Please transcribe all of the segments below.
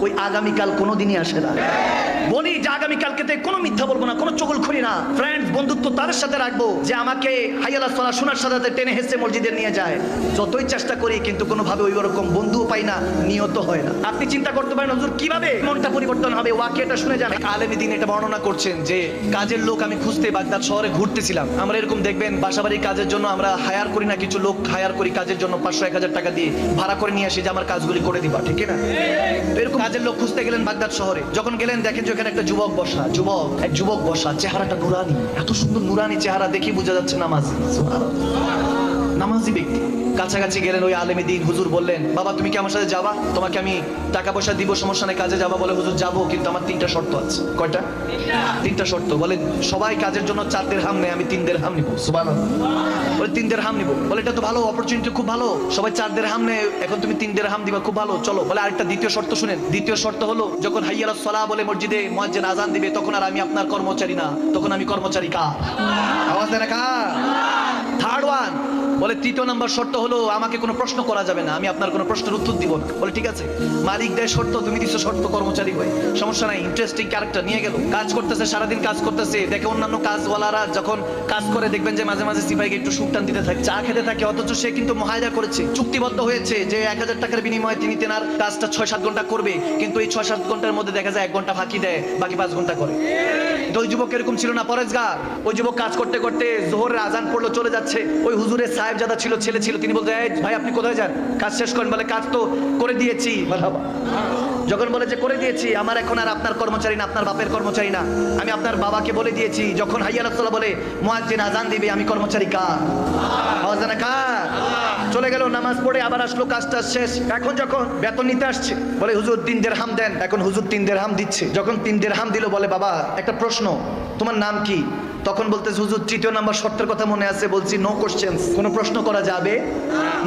ওই আগামীকাল কোনোদিনই আসে না। বলি যে আগামীকালকে কোনো মিথ্যা বলবো না, কোনো চগলখড়ি না। ফ্রেন্ডস, বন্ধুত্ব তাদের সাথে রাখবো যে আমাকে হাইয়া আলাস সালাহ শোনার সাথে টেনে হেসে মসজিদে নিয়ে যায়। যতই চেষ্টা করি কিন্তু কোনোভাবে ওই রকম বন্ধুও পাই না, নিয়ত হয় না। আপনি চিন্তা করতে পারেন হুজুর কিভাবে মনটা পরিবর্তন হবে। ওয়াকিয়াটা শুনে যান। আলেমী দিন এটা বর্ণনা করছেন যে কাজের লোক আমি খুঁজতে বাগদাদ শহরে ঘুরতেছিলাম। আমরা এরকম দেখবেন বাসাবাড়ির কাজের জন্য আমরা হায়ার করি না, কিছু লোক হায়ার করি কাজের জন্য 500-1000 টাকা দিয়ে ভাড়া করে নিয়ে আসি যে আমার কাজগুলি করে দিবা, ঠিক না? এরকম কাজের লোক খুঁজতে গেলেন বাগদাদ শহরে। যখন গেলেন দেখেন যে ওখানে একটা যুবক বসা, চেহারাটা নুরানি, এত সুন্দর নুরানি চেহারা, দেখি বোঝা যাচ্ছে নামাজি, নামাজি ব্যক্তি। কাছাকাছি গেলেন ওই আলেমী দিন। হুজুর বললেন, বাবা তুমি কি আমার সাথে যাবা? তোমাকে আমি টাকা পয়সা দিব, সমস্যা নেই, কাজে যাবা? বলে হুজুর যাবো, কিন্তু আমার 3টা শর্ত আছে। কয়টা? 3টা শর্ত। বলে সবাই কাজের জন্য 4 দিরহাম নেয়, আমি 3 দিরহাম নিব। সুবহানাল্লাহ। বলে 3 দিরহাম নিব। বলে এটা তো ভালো অপরচুনিটি, খুব ভালো, সবাই 4 দিরহাম নেয়, এখন তুমি 3 দিরহাম দিবা, খুব ভালো, চলো। বলে আরেকটা দ্বিতীয় শর্ত শুনেন। দ্বিতীয় শর্ত হলো যখন হাইয়া আলাস সালাহ বলে মসজিদে মুয়াজ্জিন আযান দিবে তখন আর আমি আপনার কর্মচারী না, তখন আমি কর্মচারী কার? আওয়াজ দেন না কার? থার্ড ওয়ান বলে 3য় নাম্বার শর্ত হলো আমাকে কোনো প্রশ্ন করা যাবে না, আমি আপনার কোনো প্রশ্নের উত্তর দিব না। বলে ঠিক আছে, মালিক দেয় শর্ত, তুমি দিছো শর্ত, কর্মচারী হয়ে, সমস্যা নাই। ইন্টারেস্টিং ক্যারেক্টার নিয়ে গেল, কাজ করতেছে, সারাদিন কাজ করতেছে। দেখে অন্যান্য কাজওয়ালারা যখন কাজ করে দেখবেন যে মাঝে মাঝে সিপাহীকে একটু সুখটান দিতে থাকে, চা খেতে থাকে, অথচ সে কিন্তু মুহায়দা করেছে, চুক্তিবদ্ধ হয়েছে যে 1000 টাকার বিনিময়ে তিনি তেনার কাজটা 6-7 ঘন্টা করবে। কিন্তু এই 6-7 ঘন্টার মধ্যে দেখা যায় 1 ঘন্টা ফাঁকি দেয়, বাকি 5 ঘন্টা করে। ওই যুবক এরকম ছিল না, পরেজগার। ওই যুবক কাজ করতে করতে জোহরের আজান পড়লো, চলে যাচ্ছে। ওই হুজুরের সাহেবজাদা ছিল, ছেলে ছিল, তিনি বলতে, এই ভাই আপনি কোথায় যান? কাজ শেষ করেন। বলে কাজ তো করে দিয়েছি। মারহাবা। যখন বলে যে করে দিয়েছি, আমার এখন আর আপনার কর্মচারী না, আপনার বাপের কর্মচারী না, আমি আপনার বাবাকে বলে দিয়েছি যখন হাইয়া আলাস সালাহ বলে মুয়াজ্জিন আযান দিবে আমি কর্মচারী কার? আওয়াজ না কার? চলে গেল, নামাজ পড়ে আবার আসলো, কাজটা শেষ। এখন যখন বেতন নিতে আসছে বলে হুজুর 3 দিরহাম দেন। এখন হুজুর 3 দিরহাম দিচ্ছে। যখন 3 দিরহাম দিল বলে বাবা একটা প্রশ্ন, তোমার নাম কি? তখন বলতেছে হুজুর 3য় নাম্বার শর্তের কথা মনে আছে, বলছি নো কোশ্চেন্স, কোনো প্রশ্ন করা যাবে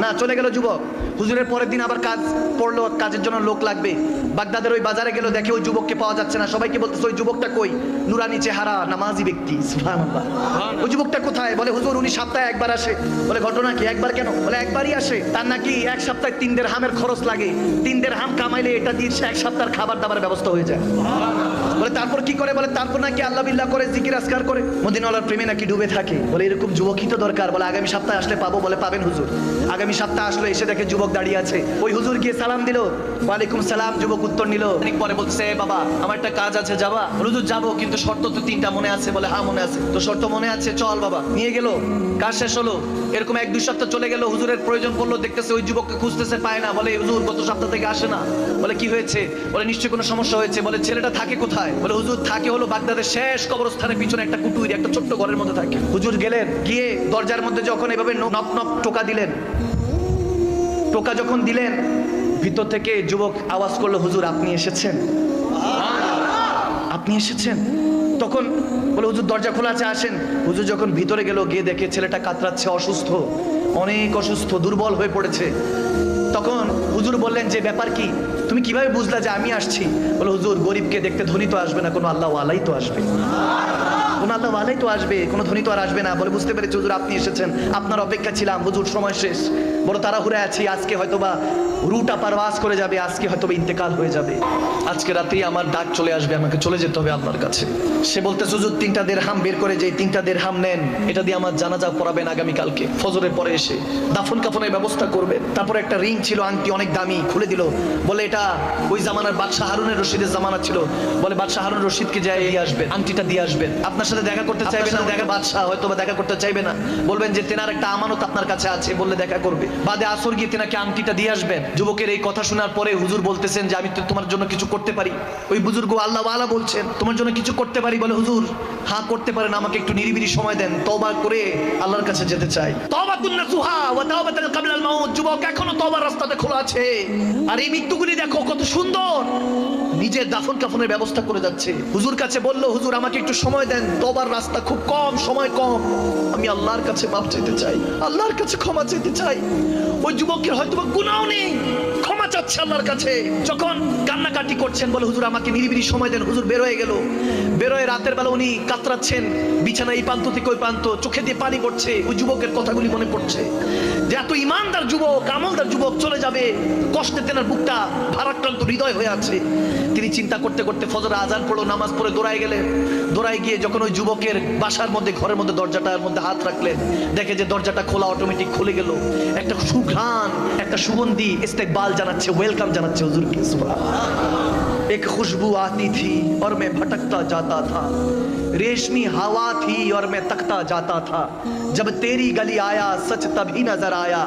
না। চলে গেল যুবক। হুজুরের পরের দিন আবার কাজ পড়লো, কাজের জন্য লোক লাগবে। বাগদাদের ওই বাজারে গেল, দেখে ওই যুবককে পাওয়া যাচ্ছে না। সবাইকে বলতেছে ওই যুবকটা কই? নুরানি চেহারা, নামাজি ব্যক্তি। সুবহানাল্লাহ। ওই যুবকটা কোথায়? বলে হুজুর উনি সপ্তাহে একবার আসে। বলে ঘটনা কি? একবার কেন? বলে একবারই আসে, তার নাকি 1 সপ্তাহে 3 দিরহামের খরচ লাগে। 3 দিরহাম কামাইলে এটা দিয়ে 1 সপ্তাহের খাবার দাবার ব্যবস্থা হয়ে যায়। বলে তারপর কি করে? বলে তারপর নাকি আল্লাহ বিল্লাহ করে, জিকির আজকার করে, মদিনাওয়ালার প্রেমে নাকি ডুবে থাকে। বলে এরকম যুবকই তো দরকার। বলে আগামী সপ্তাহে আসলে পাবো। বলে পাবেন হুজুর। আগামী সপ্তাহে আসলো, এসে দেখে যুবক দাঁড়িয়ে আছে। ওই হুজুর গিয়ে সালাম দিল, ওয়ালাইকুম সালাম। যুবক উত্তর নিল। পরে বলছে, বাবা আমার একটা কাজ আছে, যাবা? হুজুর যাবো, কিন্তু শর্ত তো 3টা মনে আছে। বলে হ্যাঁ মনে আছে। তো শর্ত মনে আছে, চল বাবা। নিয়ে গেল, কাজ শেষ হলো। এরকম 1-2 সপ্তাহ চলে গেল। হুজুরের প্রয়োজন পড়লো, দেখতেছে ওই যুবককে খুঁজতেছে, পায় না। বলে হুজুর গত সপ্তাহ থেকে আসে না। বলে কি হয়েছে? বলে নিশ্চয়ই কোনো সমস্যা হয়েছে। বলে ছেলেটা থাকে কোথায়? বলে হুজুর থাকে হলো বাগদাদের শেষ কবরস্থানের পিছনে একটা কুটুরি, একটা ছোট্ট ঘরের মধ্যে থাকে। হুজুর গেলেন, গিয়ে দরজার মধ্যে যখন এভাবে নক নক টোকা দিলেন, টোকা যখন দিলেন, ভিতর থেকে যুবক আওয়াজ করলো, হুজুর আপনি এসেছেন? আপনি এসেছেন? তখন বলে হুজুর দরজা খোলা আছে, আসেন। হুজুর যখন ভিতরে গেল, গিয়ে দেখে ছেলেটা কাতরাচ্ছে, অসুস্থ, অনেক অসুস্থ, দুর্বল হয়ে পড়েছে। তখন হুজুর বললেন যে ব্যাপার কি? তুমি কিভাবে বুঝলা যে আমি আসছি? বলে হুজুর গরিবকে দেখতে ধনী তো আসবে না, কোনো আল্লাহ ওয়ালাই তো আসবে, কোনো আল্লাহ ওয়ালাই তো আসবে, কোনো ধনী তো আর আসবে না। বলে বুঝতে পেরেছি হুজুর আপনি এসেছেন, আপনার অপেক্ষা ছিলাম। হুজুর সময় শেষ, বড় তাড়াহুড়ে আছি, আজকে হয়তোবা রুটা পারওয়াজ করে যাবে, আজকে হয়তোবা ইন্তেকাল হয়ে যাবে, আজকে রাতেই আমার ডাক চলে আসবে, আমাকে চলে যেতে হবে আপনার কাছে। সে বলতে হুজুর 3টা দিরহাম বের করে, যে 3টা দিরহাম নেন, এটা দিয়ে আমার জানাজা পড়াবেন আগামীকালকে ফজরের পরে এসে, দাফন কাফনের ব্যবস্থা করবেন। তারপর একটা রিং ছিল, আংটি অনেক দামি, খুলে দিল। বলে এটা ওই জামানার বাদশাহ হারুনের রশিদের জামানা ছিল। বলে বাদশাহ হারুন রশিদকে যায় দিয়ে আসবেন, আংটিটা দিয়ে আসবেন। আপনার সাথে দেখা করতে চাইবে না, দেখা বাদশাহ হয়তো বা দেখা করতে চাইবে না, বলবেন যে তেনার একটা আমানত আপনার কাছে আছে, বললে দেখা করবে। বাদে আসর গিয়ে তেনাকে আংটিটা দিয়ে আসবেন। যুবকের এই কথা শোনার পরে হুজুর বলতেছেন যে আমি তো তোমার জন্য কিছু করতে পারি। ওই বুজুর্গ আল্লাহ ওয়ালা বলছেন তোমার জন্য কিছু করতে পারি। বলে হুজুর হ্যাঁ করতে পারেন, আমাকে একটু নিরিবিলি সময় দেন, তওবা করে আল্লাহর কাছে যেতে চাই। তাওবাতুন নাসুহা ওয়া তাওবাতুন ক্বাবলাল মাউত। যুবক এখনো তওবার রাস্তাতে খোলা আছে। আর এই মৃত্যুগুলি দেখো কত সুন্দর, নিজের দাফন কাফনের ব্যবস্থা করে যাচ্ছে। হুজুর কাছে বলল, হুজুর আমাকে একটু সময় দেন, তওবার রাস্তা খুব কম, সময় কম, আমি আল্লাহর কাছে মাফ চাইতে চাই, আল্লাহর কাছে ক্ষমা চাইতে চাই। ওই যুবকের হয়তো গুনাহ নেই, ক্ষমা চাচ্ছে আল্লাহর কাছে। যখন কান্নাকাটি করছেন, বলে হুজুর আমাকে নিরিবিলি সময় দেন। হুজুর বের হয়ে গেল। বের হয়ে রাতের বেলা উনি কাতরাচ্ছেন, বিছানা এই প্রান্ত থেকে ওই প্রান্ত, চোখে দিয়ে পানি পড়ছে। ওই যুবকের কথাগুলি মনে পড়ছে যে এত ইমানদার যুবক, আমলদার যুবক চলে যাবে, কষ্টে তেনার বুকটা ভারাক্রান্ত হৃদয় হয়ে আছে। তিনি চিন্তা করতে করতে ফজরের আজান পড়লো, নামাজ পড়ে দৌড়ায় গেলেন। দৌড়ায় গিয়ে যখন ওই যুবকের বাসার মধ্যে, ঘরের মধ্যে দরজাটার মধ্যে হাত রাখলেন, দেখে যে দরজাটা খোলা, অটোমেটিক খুলে গেল। একটা সুঘ্রাণ, একটা সুগন্ধি ইস্তেকবাল জানাচ্ছে, ওয়েলকাম জানাচ্ছে হুজুরকে। সুবহানাল্লাহ। एक खुशबू आती थी और मैं भटकता जाता था, रेशमी हवा थी और मैं तकता जाता था, जब तेरी गली आया सच तभी नजर आया,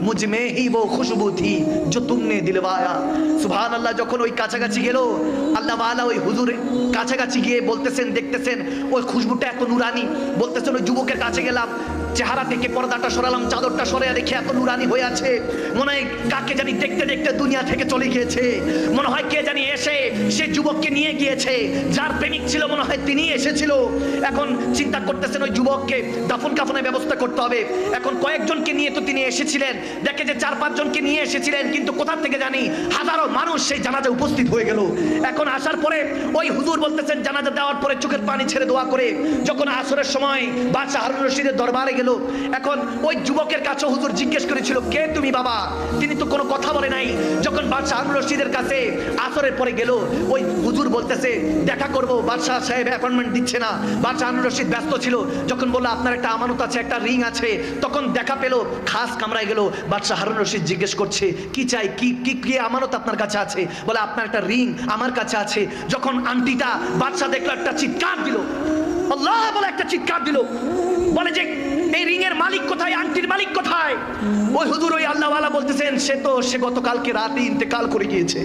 मुझ में ही वो खुशबू थी जो तुमने दिलवाया। सुभान अल्लाह। যখন ওই কাছাকাছি গেল, আল্লাহ ওয়ালা ওই হুজুরের কাছাকাছি গিয়ে বলতেছেন, দেখতেছেন ওই খুশবুটা এত নুরানি। বলতেছেন ওই যুবকের কাছে গেলাম, চেহারা থেকে পর্দাটা সরালাম, চাদরটা সরিয়ে দেখে এত নুরানি হয়ে আছে, মনে হয় কাকে জানি দেখতে দেখতে দুনিয়া থেকে চলে গিয়েছে। মনে হয় কে জানি এসে সে যুবককে নিয়ে গিয়েছে, যার প্রেমিক ছিল মনে হয় তিনি এসেছিল। এখন চিন্তা করতেছেন ওই যুবককে দাফন কাফনের ব্যবস্থা করতে হবে। এখন কয়েকজনকে নিয়ে তো তিনি এসেছিলেন, দেখে যে 4-5 জনকে নিয়ে এসেছিলেন, কিন্তু কোথা থেকে জানি হাজারো মানুষ সেই জানাজা উপস্থিত হয়ে গেল। এখন আসার পরে ওই হুজুর বলতেছেন, জানাজা দেওয়ার পরে চোখের পানি ছেড়ে দোয়া করে যখন আসরের সময় বাদশা হারুন রশিদের দরবারে গেল, এখন ওই যুবকের কাছে হুজুর জিজ্ঞেস করেছিল, কে তুমি বাবা? তিনি তো কোনো কথা বলে নাই। যখন বাদশা হারুন রশিদের কাছে আসরের পরে গেল, ওই হুজুর বলতেছে দেখা করব, বাদশা সাহেব অ্যাপয়েন্টমেন্ট দিচ্ছে না। বাদশা হারুন রশিদ ব্যস্ত ছিল। যখন বলল আপনার একটা আমানত আছে, একটা রিং আছে, তখন দেখা পেল, খাস কামরায় গেল। বাদশা হারুন রশিদ জিজ্ঞেস করছে, কি চাই, কি কি কি আমানত আপনার কাছে আছে? বলে আপনার একটা রিং আমার কাছে আছে। যখন আংটিটা বাদশা দেখলো, একটা চিৎকার দিল, আল্লাহ বলে একটা চিৎকার দিল, বলে যে এই রিং এর মালিক কোথায়, আংটির মালিক কোথায়? ওই হুজুর ওই আল্লাহ ওয়ালা বলতেছেন, সে গতকালকে রাতে ইন্তেকাল করে গিয়েছে,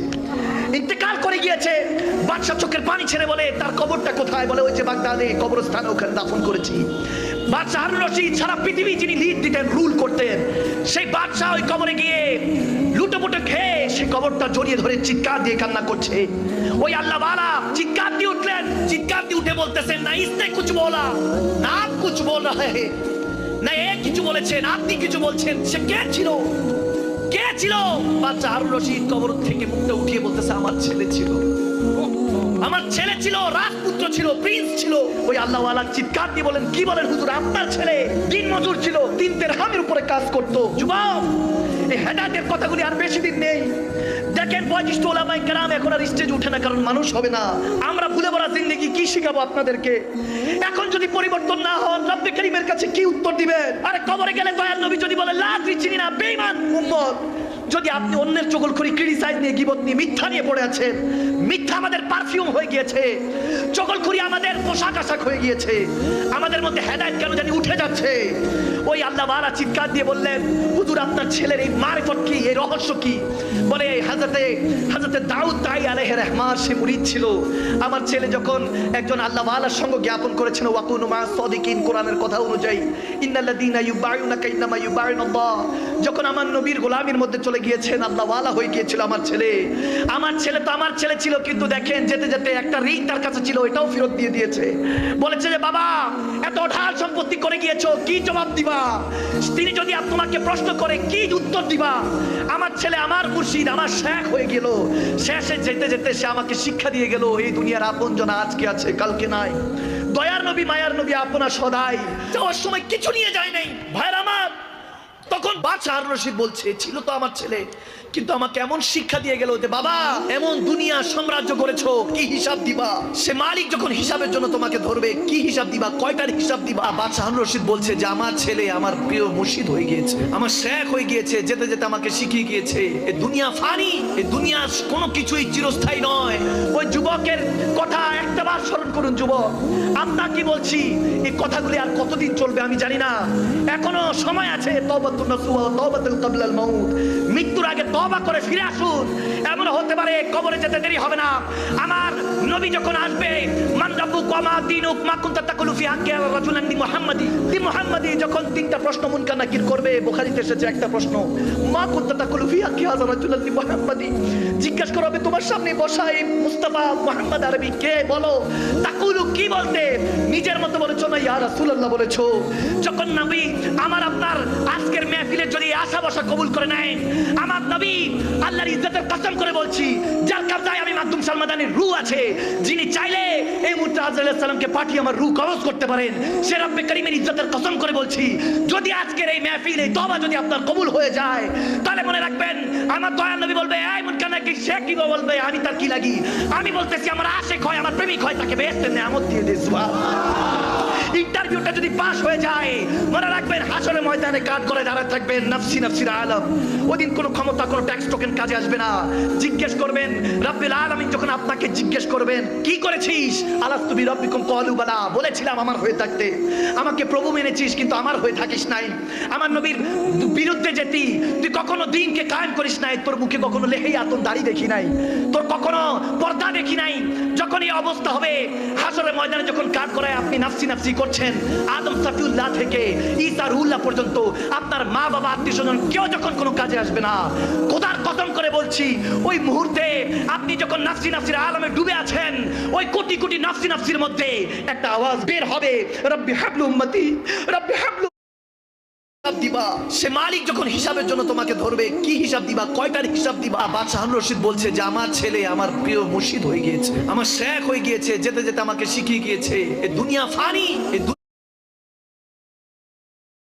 ইন্তেকাল করে গিয়েছে। বাদশা চোখের পানি ছেড়ে বলে, তার কবরটা কোথায়? বলে ওই যে বাগদাদে কবরস্থানে, ওখানে দাফন করেছি। বাদশা হারুন রশিদ সারা পৃথিবী যিনি লিড দিতেন, রুল করতেন, সেই বাদশা ওই কবরে গিয়ে লুটোপুটো খেয়ে সেই কবরটা জড়িয়ে ধরে চিৎকার দিয়ে কান্না করছে। ওই আল্লাহ ওয়ালা চিৎকার দিয়ে উঠলেন, চিৎকার দিয়ে উঠে বলতেছেন, না ইসনে কুছ বলা, না আপ কুছ বল রহে হে, না এ কিছু বলেছেন, আপনি কিছু বলছেন। সে কে ছিল? কে ছিল? বাদশা হারুন রশিদ কবর থেকে মুখটা উঠিয়ে বলতেছে, আমার ছেলে ছিল, আমার ছেলে ছিল, রাজপুত্র ছিল, প্রিন্স ছিল। ওই আল্লাহ ওয়ালা চিৎকার দিয়ে বলেন, কি বলেন হুজুর? আপনার ছেলে দিন মজুর ছিল, 3 দিরহামের উপরে কাজ করতো। যুবক, এই হেদায়েতের কথাগুলি আর বেশি দিন নেই। দেখেন বয়োজ্যেষ্ঠ ওলামায়ে কেরাম এখন আর স্টেজে উঠে না, কারণ মানুষ হবে না। আমরা ভুলে ভরা জিন্দেগি কি শিখাবো আপনাদেরকে? এখন যদি পরিবর্তন না হন, রব্বে কারীমের কাছে কি উত্তর দিবেন? আরে কবরে গেলে দয়াল নবী যদি বলে লা আদরি, চিনি না, বেঈমান উম্মত। যদি আপনি অন্যের চগলখড়ি, ক্রিটিসাইজ নিয়ে, গীবত নিয়ে, মিথ্যা নিয়ে পড়ে আছেন, মিথ্যা আমাদের পারফিউম হয়ে গিয়েছে, চগলখড়ি আমাদের পোশাক আশাক হয়ে গিয়েছে, আমাদের মধ্যে হেদায়েত কেন জানি উঠে যাচ্ছে। ওই আল্লাহ ওয়ালা চিৎকার দিয়ে বললেন, হুজুর আপনার ছেলের এই মারিফত কি, এই রহস্য কি? বলে হযরতে দাউদ তাই আলাইহির রহমান সে মুরিদ ছিল। আমার ছেলে যখন একজন আল্লাহ ওয়ালার সঙ্গে জ্ঞাপন করেছেন, ওয়াকুনু মা সাদিকিন, কোরআনের কথা অনুযায়ী, ইন্নাল্লাযীনা ইউবাইউনাকা ইন্নামা ইউবাইউনাল্লাহ, যখন আমার নবীর গোলামির মধ্যে চলে গিয়েছেন, আল্লাহ ওয়ালা হয়ে গিয়েছিল আমার ছেলে। আমার ছেলে তো আমার ছেলে ছিল, কিন্তু দেখেন যেতে যেতে একটা রিং তার কাছে ছিল, এটাও ফেরত দিয়ে দিয়েছে। বলেছে যে বাবা এত ঢাল সম্পত্তি করে গিয়েছো, কি জবাব দিবা? তিনি যদি তোমাকে প্রশ্ন করে কি উত্তর দিবা? আমার ছেলে আমার মুর্শিদ, আমার শেখ হয়ে গেল। শেষে যেতে যেতে সে আমাকে শিক্ষা দিয়ে গেল, এই দুনিয়ার আপনজন আজকে আছে, কালকে নাই। দয়ার নবী, মায়ার নবী আপনা সদাই, যাওয়ার সময় কিছু নিয়ে যায় নাই। ভাইরা আমার, তখন বাদশা হারুন রশিদ বলছে, ছিল তো আমার ছেলে, কিন্তু আমাকে এমন শিক্ষা দিয়ে গেল যে বাবা এমন দুনিয়া সাম্রাজ্য করেছো, কি হিসাব দিবা? সে মালিক যখন হিসাবের জন্য তোমাকে ধরবে, কি হিসাব দিবা? কয়টার হিসাব দিবা? বাদশা হারুন রশিদ বলছে যে আমার ছেলে আমার প্রিয় মুর্শিদ হয়ে গিয়েছে, আমার শেখ হয়ে গিয়েছে, যেতে যেতে আমাকে শিখিয়ে গিয়েছে এই দুনিয়া ফানি, এই দুনিয়া কোনো কিছুই চিরস্থায়ী নয়। ওই যুবকের কথা একটাবার স্মরণ করুন। যুবক, আমরা কি বলছি, এই কথাগুলি আর কতদিন চলবে আমি জানি না, এখনো সময় আছে। তওবাতুন নাসুহা, তওবাতুল ক্বাবলাল মাউত, মৃত্যুর আগে তওবা করে ফিরে আসুন। এমন হতে পারে কবরে যেতে দেরি হবে না। আমার নবী যখন আসবে, মান রাব্বুক ওয়া মা দীনুক মা কুনতা তাকুলু ফি হাক্কি রাজুলান মুহাম্মাদি, যখন 3টা প্রশ্ন মুনকার নাকির করবে, বুখারীতে এসেছে একটা প্রশ্ন, মা কুনতা তাকুলু ফি হাক্কি রাজুলান মুহাম্মাদি, জিজ্ঞেস করা হবে তোমার সামনে বসা এই মুস্তাফা মুহাম্মদ আরবি কে বলো, তাকুলু কি বলতে, নিজের মতো বলেছো না ইয়া রাসূলুল্লাহ বলেছো। যখন নবী আমার আপনার আজকের মেহফিলে যদি আশা বসা কবুল করে নেয়, আমার নবী আল্লাহর ইজ্জতের কসম করে বলছি, যার কবজায় আমি মাকদুম সালমাদানির রূহ আছে, যিনি চাইলে এই মুহূর্তে আজরাইল আলাইহিস সালামকে পাঠিয়ে আমার রূহ কবজ করতে পারেন, সে রব্বে করিমের ইজ্জতের কসম করে বলছি, যদি আজকের এই মেহফিলে তওবা যদি আপনার কবুল হয়ে যায়, তাহলে মনে রাখবেন আমার দয়াল নবী বলবে এই মুনকার নাকি সে কি বলবে, আমি তার কি লাগি, আমি বলতেছি আমার আশিক হয়, আমার প্রেমিক হয়, তাকে বেহেশতের নেয়ামত দিয়ে দে। সুবহানাল্লাহ। ইন্টারভিউটা যদি পাস হয়ে যায়, মনে রাখবেন হাসরের ময়দানে কাঠ করে দাঁড়ায় থাকবেন নাফসি নাফসির আলম। ওদিন কোনো ক্ষমতা কোনো ট্যাক্স টোকেন কাজে আসবে না। জিজ্ঞেস করবেন রাব্বিল আলামিন, যখন আপনাকে জিজ্ঞেস করবেন কি করেছিস, আলাস্তু বিরাব্বিকুম ক্বালু বালা, বলেছিলাম আমার হয়ে থাকতে, আমাকে প্রভু মেনেছিস কিন্তু আমার হয়ে থাকিস নাই, আমার নবীর বিরুদ্ধে যেতি, তুই কখনো দ্বীনকে কায়েম করিস নাই, তোর মুখে কখনো লেহিয়া তোর দাড়ি দেখি নাই, তোর কখনো পর্দা দেখি নাই। যখন এই অবস্থা হবে হাসরের ময়দানে, যখন কাঠ করায় আপনি নাফসি নাফসি করছেন, আদম সাফিউল্লাহ থেকে ঈসা রুহুল্লাহ পর্যন্ত আপনার মা বাবা আত্মীয় স্বজন কেউ যখন কোনো কাজে আসবে না, খোদার কসম করে বলছি, ওই মুহূর্তে আপনি যখন নাফসি নাফসির আলমে ডুবে আছেন, ওই কোটি কোটি নাফসি নাফসির মধ্যে একটা আওয়াজ বের হবে, রব্বি হাবলু উম্মতি, রব্বি হাবলু দিবা। সে মালিক যখন হিসাবের জন্য তোমাকে ধরবে, কি হিসাব দিবা, কয়টার হিসাব দিবা। বাদশাহ হারুন রশিদ বলছে যে আমার ছেলে আমার প্রিয় মুর্শিদ হয়ে গিয়েছে, আমার শেখ হয়ে গিয়েছে, যেতে যেতে আমাকে শিখিয়ে গিয়েছে এ দুনিয়া ফানি,